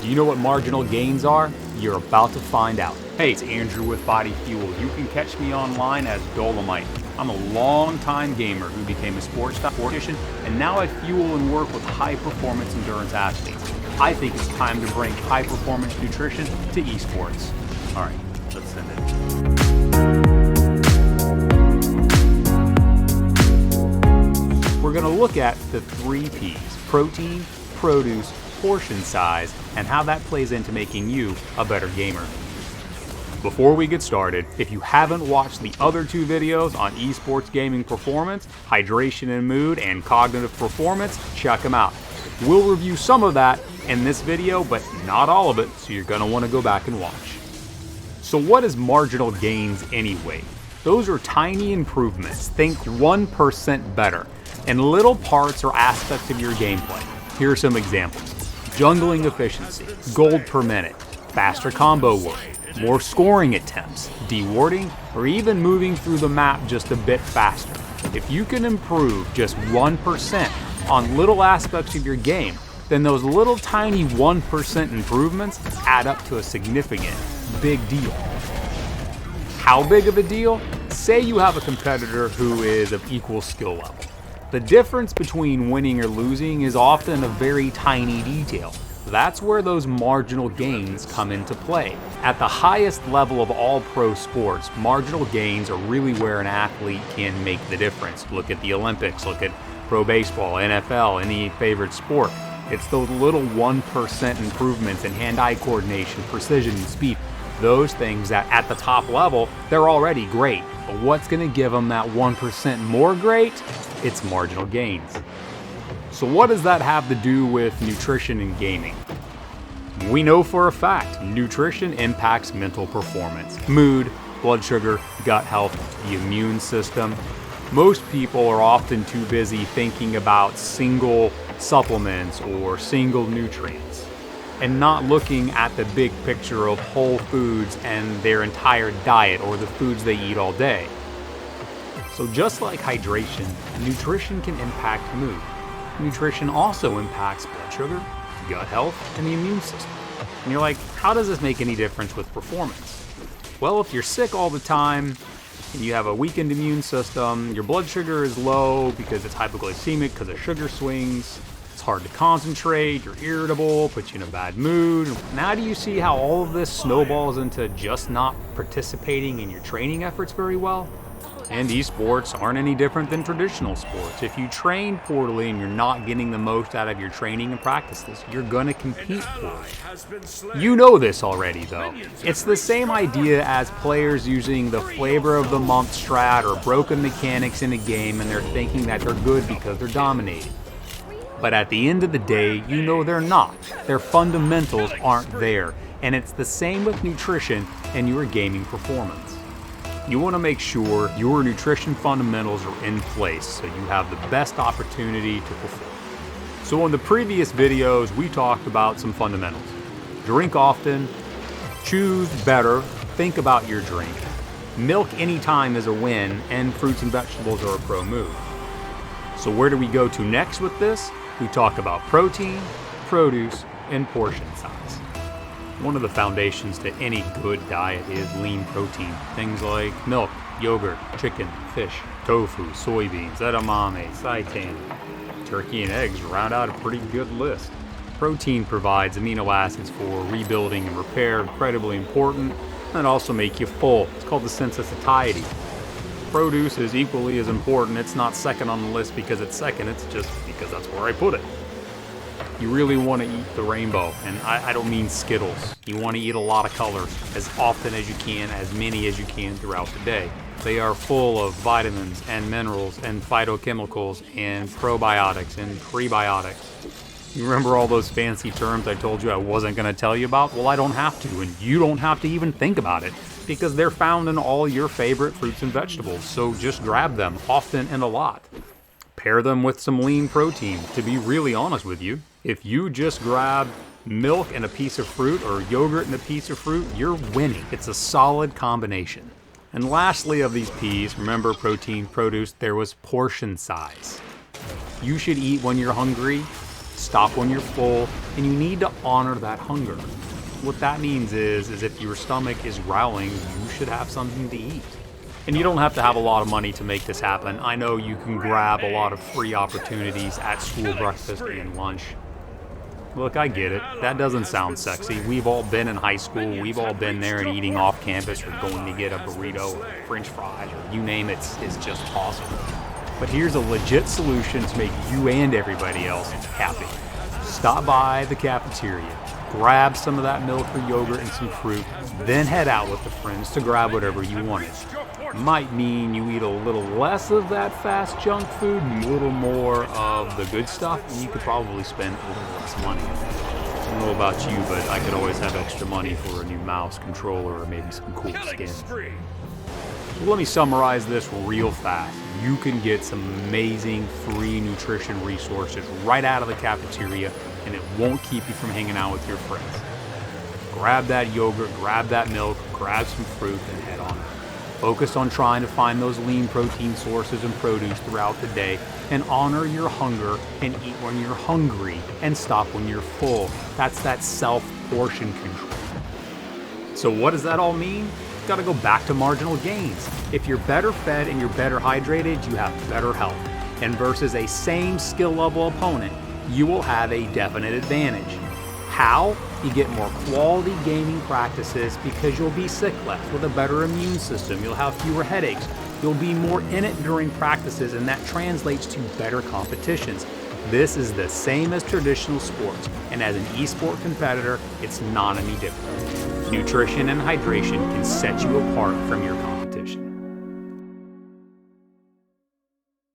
Do you know what marginal gains are? You're about to find out. Hey, it's Andrew with Body Fuel. You can catch me online as Dolomite. I'm a long-time gamer who became a sports dietitian, and now I fuel and work with high-performance endurance athletes. I think it's time to bring high-performance nutrition to esports. All right, let's send it. We're going to look at the 3 Ps: protein, produce, portion size, and how that plays into making you a better gamer. Before we get started, if you haven't watched the other 2 videos on esports gaming performance, hydration and mood, and cognitive performance, check them out. We'll review some of that in this video, but not all of it, so you're going to want to go back and watch. So what is marginal gains anyway? Those are tiny improvements, think 1% better, in little parts or aspects of your gameplay. Here are some examples: jungling efficiency, gold per minute, faster combo work, more scoring attempts, dewarding, or even moving through the map just a bit faster. If you can improve just 1% on little aspects of your game, then those little tiny 1% improvements add up to a significant, big deal. How big of a deal? Say you have a competitor who is of equal skill level. The difference between winning or losing is often a very tiny detail. That's where those marginal gains come into play. At the highest level of all pro sports, marginal gains are really where an athlete can make the difference. Look at the Olympics, look at pro baseball, NFL, any favorite sport. It's those little 1% improvements in hand-eye coordination, precision, and speed. Those things that at the top level, they're already great. But what's going to give them that 1% more great? It's marginal gains. So what does that have to do with nutrition and gaming? We know for a fact nutrition impacts mental performance, mood, blood sugar, gut health, the immune system. Most people are often too busy thinking about single supplements or single nutrients and not looking at the big picture of whole foods and their entire diet or the foods they eat all day. So just like hydration, nutrition can impact mood. Nutrition also impacts blood sugar, gut health, and the immune system. And you're like, how does this make any difference with performance? Well, if you're sick all the time and you have a weakened immune system, your blood sugar is low because it's hypoglycemic because of sugar swings, it's hard to concentrate, you're irritable, puts you in a bad mood. Now do you see how all of this snowballs into just not participating in your training efforts very well? And esports aren't any different than traditional sports. If you train poorly and you're not getting the most out of your training and practices, you're gonna compete poorly. You know this already though. It's the same idea as players using the flavor of the month strat or broken mechanics in a game and they're thinking that they're good because they're dominating. But at the end of the day, you know they're not. Their fundamentals aren't there. And it's the same with nutrition and your gaming performance. You want to make sure your nutrition fundamentals are in place so you have the best opportunity to perform. So in the previous videos, we talked about some fundamentals. Drink often, choose better, think about your drink. Milk anytime is a win, and fruits and vegetables are a pro move. So where do we go to next with this? We talk about protein, produce, and portion size. One of the foundations to any good diet is lean protein. Things like milk, yogurt, chicken, fish, tofu, soybeans, edamame, seitan, turkey, and eggs round out a pretty good list. Protein provides amino acids for rebuilding and repair, incredibly important, and also make you full. It's called the sense of satiety. Produce is equally as important. It's not second on the list because it's second, it's just because that's where I put it. You really want to eat the rainbow, and I don't mean Skittles. You want to eat a lot of colors as often as you can, as many as you can throughout the day. They are full of vitamins and minerals and phytochemicals and probiotics and prebiotics. You remember all those fancy terms I told you I wasn't going to tell you about? Well, I don't have to, and you don't have to even think about it because they're found in all your favorite fruits and vegetables, so just grab them often and a lot. Pair them with some lean protein. To be really honest with you, if you just grab milk and a piece of fruit or yogurt and a piece of fruit, you're winning. It's a solid combination. And lastly of these P's, remember protein, produce, there was portion size. You should eat when you're hungry stop when you're full, and you need to honor that hunger. What that means is if your stomach is growling, you should have something to eat. And you don't have to have a lot of money to make this happen. I know you can grab a lot of free opportunities at school breakfast and lunch. Look, I get it. That doesn't sound sexy. We've all been in high school. We've all been there and eating off campus or going to get a burrito or French fries or you name it is just possible. But here's a legit solution to make you and everybody else happy. Stop by the cafeteria, grab some of that milk or yogurt and some fruit, then head out with the friends to grab whatever you wanted. Might mean you eat a little less of that fast junk food and a little more of the good stuff, and you could probably spend a little less money. I don't know about you, but I could always have extra money for a new mouse, controller, or maybe some cool skins. So let me summarize this real fast. You can get some amazing free nutrition resources right out of the cafeteria, and it won't keep you from hanging out with your friends. Grab that yogurt, grab that milk, grab some fruit, and head on. Focus on trying to find those lean protein sources and produce throughout the day, and honor your hunger and eat when you're hungry and stop when you're full. That's that self-portion control. So what does that all mean? You've got to go back to marginal gains. If you're better fed and you're better hydrated, you have better health. And versus a same skill level opponent, you will have a definite advantage. How? You get more quality gaming practices because you'll be sick less with a better immune system. You'll have fewer headaches. You'll be more in it during practices, and that translates to better competitions. This is the same as traditional sports, and as an esport competitor, it's not any different. Nutrition and hydration can set you apart from your competition.